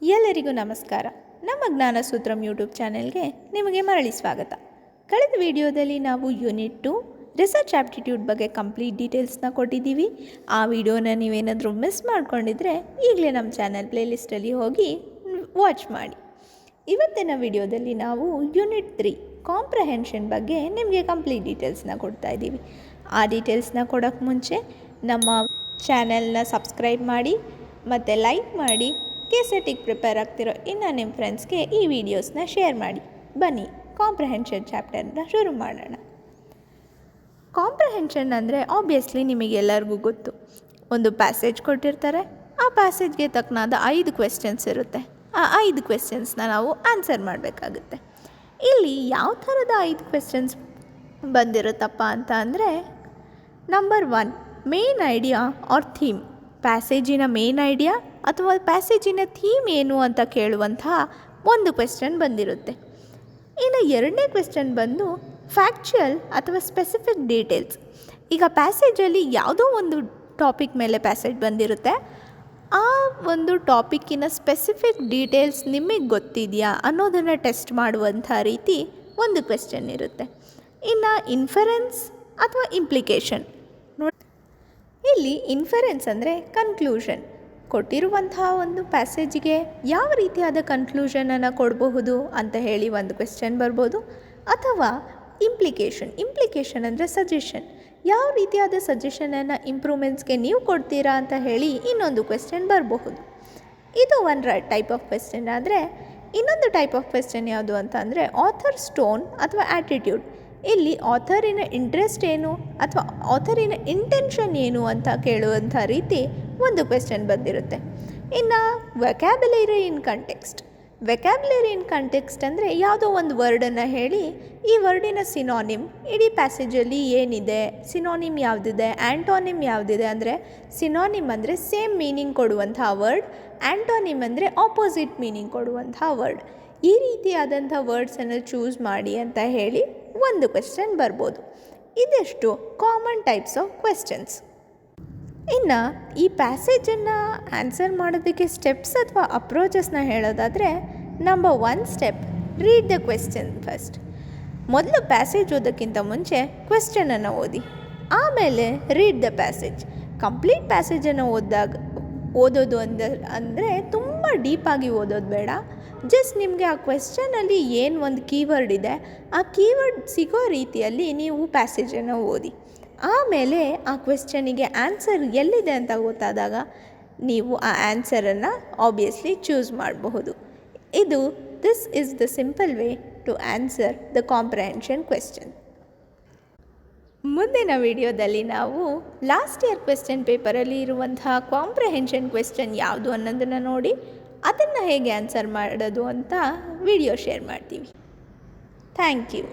ಎಲ್ಲರಿಗೂ ನಮಸ್ಕಾರ. ನಮ್ಮ ಜ್ಞಾನಸೂತ್ರಂ ಯೂಟ್ಯೂಬ್ ಚಾನೆಲ್ಗೆ ನಿಮಗೆ ಮರಳಿ ಸ್ವಾಗತ. ಕಳೆದ ವಿಡಿಯೋದಲ್ಲಿ ನಾವು ಯೂನಿಟ್ 2 ರಿಸರ್ಚ್ ಆಪ್ಟಿಟ್ಯೂಡ್ ಬಗ್ಗೆ ಕಂಪ್ಲೀಟ್ ಡೀಟೇಲ್ಸ್ನ ಕೊಟ್ಟಿದ್ದೀವಿ. ಆ ವಿಡಿಯೋನ ನೀವೇನಾದರೂ ಮಿಸ್ ಮಾಡ್ಕೊಂಡಿದ್ರೆ ಈಗಲೇ ನಮ್ಮ ಚಾನೆಲ್ ಪ್ಲೇಲಿಸ್ಟಲ್ಲಿ ಹೋಗಿ ವಾಚ್ ಮಾಡಿ. ಇವತ್ತಿನ ವಿಡಿಯೋದಲ್ಲಿ ನಾವು ಯೂನಿಟ್ 3 ಕಾಂಪ್ರಹೆನ್ಷನ್ ಬಗ್ಗೆ ನಿಮಗೆ ಕಂಪ್ಲೀಟ್ ಡೀಟೇಲ್ಸ್ನ ಕೊಡ್ತಾ ಇದ್ದೀವಿ. ಆ ಡೀಟೇಲ್ಸ್ನ ಕೊಡೋಕ್ಕೆ ಮುಂಚೆ ನಮ್ಮ ಚಾನೆಲ್ನ ಸಬ್ಸ್ಕ್ರೈಬ್ ಮಾಡಿ ಮತ್ತು ಲೈಕ್ ಮಾಡಿ. ಕೆಸೆಟಿಗೆ ಪ್ರಿಪೇರ್ ಆಗ್ತಿರೋ ಇನ್ನು ನಿಮ್ಮ ಫ್ರೆಂಡ್ಸ್ಗೆ ಈ ವಿಡಿಯೋಸ್ನ ಶೇರ್ ಮಾಡಿ. ಬನ್ನಿ ಕಾಂಪ್ರಹೆನ್ಷನ್ ಚಾಪ್ಟರ್ನ ಶುರು ಮಾಡೋಣ. ಕಾಂಪ್ರಹೆನ್ಷನ್ ಅಂದರೆ ಆಬ್ವಿಯಸ್ಲಿ ನಿಮಗೆಲ್ಲರಿಗೂ ಗೊತ್ತು. ಒಂದು ಪ್ಯಾಸೇಜ್ ಕೊಟ್ಟಿರ್ತಾರೆ, ಆ ಪ್ಯಾಸೇಜ್ಗೆ ತಕ್ಕನಾದ 5 ಕ್ವೆಶ್ಚನ್ಸ್ ಇರುತ್ತೆ. ಆ 5 ಕ್ವೆಶ್ಚನ್ಸ್ನ ನಾವು ಆನ್ಸರ್ ಮಾಡಬೇಕಾಗುತ್ತೆ. ಇಲ್ಲಿ ಯಾವ ಥರದ 5 ಕ್ವೆಶ್ಚನ್ಸ್ ಬಂದಿರುತ್ತಪ್ಪ ಅಂತ ಅಂದರೆ, number 1 main idea or theme. ಪ್ಯಾಸೇಜಿನ ಮೇನ್ ಐಡಿಯಾ ಅಥವಾ ಪ್ಯಾಸೇಜಿನ ಥೀಮ್ ಏನು ಅಂತ ಕೇಳುವಂತಹ ಒಂದು ಕ್ವೆಶ್ಚನ್ ಬಂದಿರುತ್ತೆ. ಇನ್ನು ಎರಡನೇ ಕ್ವೆಶ್ಚನ್ ಬಂದು ಫ್ಯಾಕ್ಚುಯಲ್ ಅಥವಾ ಸ್ಪೆಸಿಫಿಕ್ ಡೀಟೇಲ್ಸ್. ಈಗ ಪ್ಯಾಸೇಜಲ್ಲಿ ಯಾವುದೋ ಒಂದು ಟಾಪಿಕ್ ಮೇಲೆ ಪ್ಯಾಸೇಜ್ ಬಂದಿರುತ್ತೆ, ಆ ಒಂದು ಟಾಪಿಕ್ಕಿನ ಸ್ಪೆಸಿಫಿಕ್ ಡೀಟೇಲ್ಸ್ ನಿಮಗೆ ಗೊತ್ತಿದೆಯಾ ಅನ್ನೋದನ್ನು ಟೆಸ್ಟ್ ಮಾಡುವಂಥ ರೀತಿ ಒಂದು ಕ್ವೆಶ್ಚನ್ ಇರುತ್ತೆ. ಇನ್ನು ಇನ್ಫರೆನ್ಸ್ ಅಥವಾ ಇಂಪ್ಲಿಕೇಶನ್. ಇಲ್ಲಿ ಇನ್ಫರೆನ್ಸ್ ಅಂದರೆ ಕನ್ಕ್ಲೂಷನ್. ಕೊಟ್ಟಿರುವಂತಹ ಒಂದು ಪ್ಯಾಸೇಜಿಗೆ ಯಾವ ರೀತಿಯಾದ ಕನ್ಕ್ಲೂಷನನ್ನು ಕೊಡಬಹುದು ಅಂತ ಹೇಳಿ ಒಂದು ಕ್ವೆಶ್ಚನ್ ಬರ್ಬೋದು. ಅಥವಾ ಇಂಪ್ಲಿಕೇಶನ್ ಅಂದರೆ ಸಜೆಷನ್. ಯಾವ ರೀತಿಯಾದ ಸಜೆಷನನ್ನು ಇಂಪ್ರೂವ್ಮೆಂಟ್ಸ್ಗೆ ನೀವು ಕೊಡ್ತೀರಾ ಅಂತ ಹೇಳಿ ಇನ್ನೊಂದು ಕ್ವೆಶ್ಚನ್ ಬರಬಹುದು. ಇದು ಒಂದು ಟೈಪ್ ಆಫ್ ಕ್ವೆಶ್ಚನ್. ಆದರೆ ಇನ್ನೊಂದು ಟೈಪ್ ಆಫ್ ಕ್ವೆಶ್ಚನ್ ಯಾವುದು ಅಂತ ಅಂದರೆ ಆಥರ್ ಸ್ಟೋನ್ ಅಥವಾ ಆ್ಯಟಿಟ್ಯೂಡ್. ಇಲ್ಲಿ ಆಥರಿನ ಇಂಟ್ರೆಸ್ಟ್ ಏನು ಅಥವಾ ಆಥರಿನ ಇಂಟೆನ್ಷನ್ ಏನು ಅಂತ ಕೇಳುವಂಥ ರೀತಿ ಒಂದು ಕ್ವೆಶ್ಚನ್ ಬಂದಿರುತ್ತೆ. ಇನ್ನು ವೆಕ್ಯಾಬ್ಯುಲರಿ ಇನ್ ಕಂಟೆಕ್ಸ್ಟ್ ಅಂದರೆ ಯಾವುದೋ ಒಂದು ವರ್ಡನ್ನು ಹೇಳಿ ಈ ವರ್ಡಿನ ಸಿನಾನಿಮ್ ಇಡೀ ಪ್ಯಾಸೇಜಲ್ಲಿ ಏನಿದೆ, ಸಿನಾನಿಮ್ ಯಾವುದಿದೆ, ಆ್ಯಂಟೋನಿಮ್ ಯಾವುದಿದೆ. ಅಂದರೆ ಸಿನಾನಿಮ್ ಅಂದರೆ ಸೇಮ್ ಮೀನಿಂಗ್ ಕೊಡುವಂಥ ವರ್ಡ್, ಆ್ಯಂಟೋನಿಮ್ ಅಂದರೆ ಆಪೋಸಿಟ್ ಮೀನಿಂಗ್ ಕೊಡುವಂಥ ವರ್ಡ್. ಈ ರೀತಿಯಾದಂಥ ವರ್ಡ್ಸನ್ನು ಚೂಸ್ ಮಾಡಿ ಅಂತ ಹೇಳಿ ಒಂದು ಕ್ವೆಶ್ಚನ್ ಬರ್ಬೋದು. ಇದೆಷ್ಟು ಕಾಮನ್ ಟೈಪ್ಸ್ ಆಫ್ ಕ್ವೆಶ್ಚನ್ಸ್. ಇನ್ನು ಈ ಪ್ಯಾಸೇಜನ್ನು ಆನ್ಸರ್ ಮಾಡೋದಕ್ಕೆ ಸ್ಟೆಪ್ಸ್ ಅಥವಾ ಅಪ್ರೋಚಸ್ನ ಹೇಳೋದಾದರೆ, number 1 step, read the question first. ಮೊದಲು ಪ್ಯಾಸೇಜ್ ಓದೋಕ್ಕಿಂತ ಮುಂಚೆ ಕ್ವೆಶ್ಚನನ್ನು ಓದಿ, ಆಮೇಲೆ ರೀಡ್ ದ ಪ್ಯಾಸೇಜ್. ಕಂಪ್ಲೀಟ್ ಪ್ಯಾಸೇಜನ್ನು ಓದೋದು ಅಂದರೆ ತುಂಬ ಡೀಪಾಗಿ ಓದೋದು ಬೇಡ. ಜಸ್ಟ್ ನಿಮಗೆ ಆ ಕ್ವೆಶ್ಚನಲ್ಲಿ ಏನು ಒಂದು ಕೀವರ್ಡ್ ಇದೆ, ಆ ಕೀವರ್ಡ್ ಸಿಗೋ ರೀತಿಯಲ್ಲಿ ನೀವು ಪ್ಯಾಸೇಜನ್ನು ಓದಿ. ಆಮೇಲೆ ಆ ಕ್ವೆಶ್ಚನಿಗೆ ಆನ್ಸರ್ ಎಲ್ಲಿದೆ ಅಂತ ಗೊತ್ತಾದಾಗ ನೀವು ಆ ಆನ್ಸರನ್ನು ಆಬ್ವಿಯಸ್ಲಿ ಚೂಸ್ ಮಾಡಬಹುದು. This is the simple way to answer the comprehension question. ಮುಂದಿನ ವಿಡಿಯೋದಲ್ಲಿ ನಾವು ಲಾಸ್ಟ್ ಇಯರ್ ಕ್ವೆಶ್ಚನ್ ಪೇಪರಲ್ಲಿ ಇರುವಂತಹ ಕಾಂಪ್ರಹೆನ್ಷನ್ ಕ್ವೆಶ್ಚನ್ ಯಾವುದು ಅನ್ನೋದನ್ನು ನೋಡಿ ಅದನ್ನು ಹೇಗೆ ಆನ್ಸರ್ ಮಾಡೋದು ಅಂತ ವಿಡಿಯೋ ಶೇರ್ ಮಾಡ್ತೀವಿ. Thank you.